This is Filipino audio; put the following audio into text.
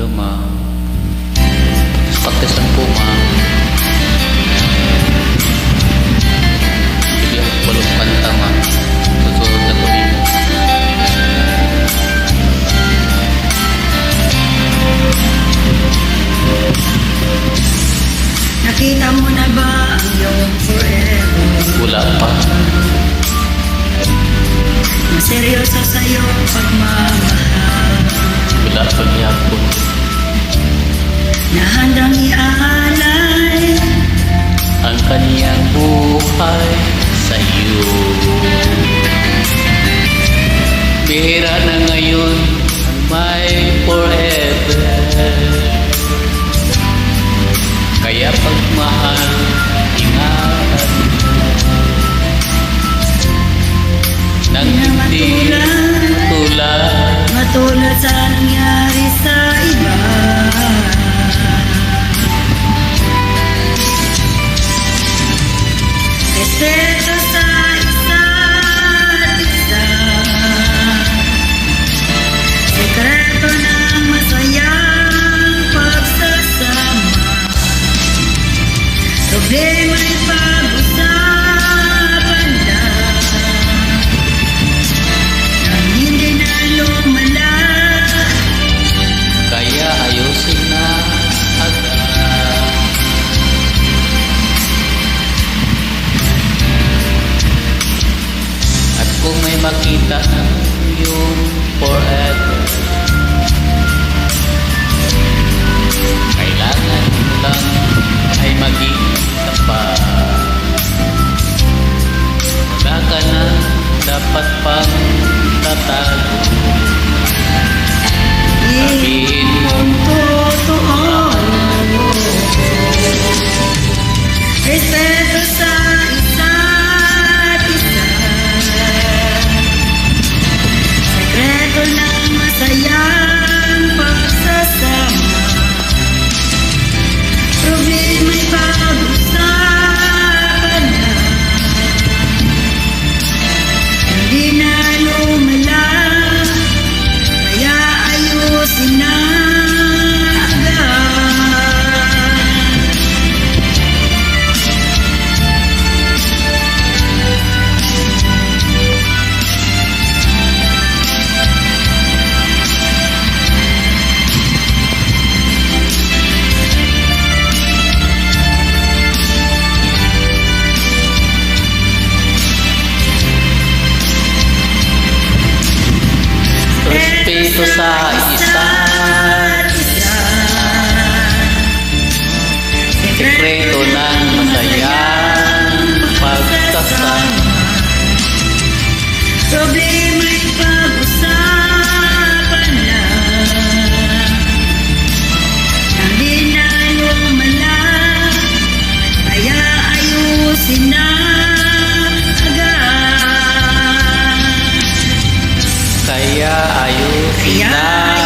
Hello ma'am. Practice lang po ma'am. Hindi ako palong kanta ma'am. Susunod na tuloy mo. Nakita mo na ba ang iyong forever? Wala pa. Maseryoso sa iyong pagmamahal, Wala pa gihapon. na handang ialay Ang kaniyang buhay sa iyo. Bihira na ngayon ang may forever. Kaya pagmahal, ingatan mo. Nang hindi matulad sa nangyari sa iba. Respeto sa isa't isa, sekreto ng masayang pagsasama. Problema'y pag-usapan lang, nang hindi na lumala. kaya ayusin na agad. At kung may makita ng yung forever, kailangan mo lang ay maging tapat. Wala ka na dapat pang tatago. Sabihin mo Totoo, respeto sa isa't isa, sekreto ng masayang pagsasama. Problema'y pag-usapan na, hindi na lumala. Kaya ayusin na agad. respeto sa isa't isa, sekreto ng masayang pagsasama. Problema'y pag-usapan lang, hindi na lumala. Kaya ayusin na agad. Kaya ayusin na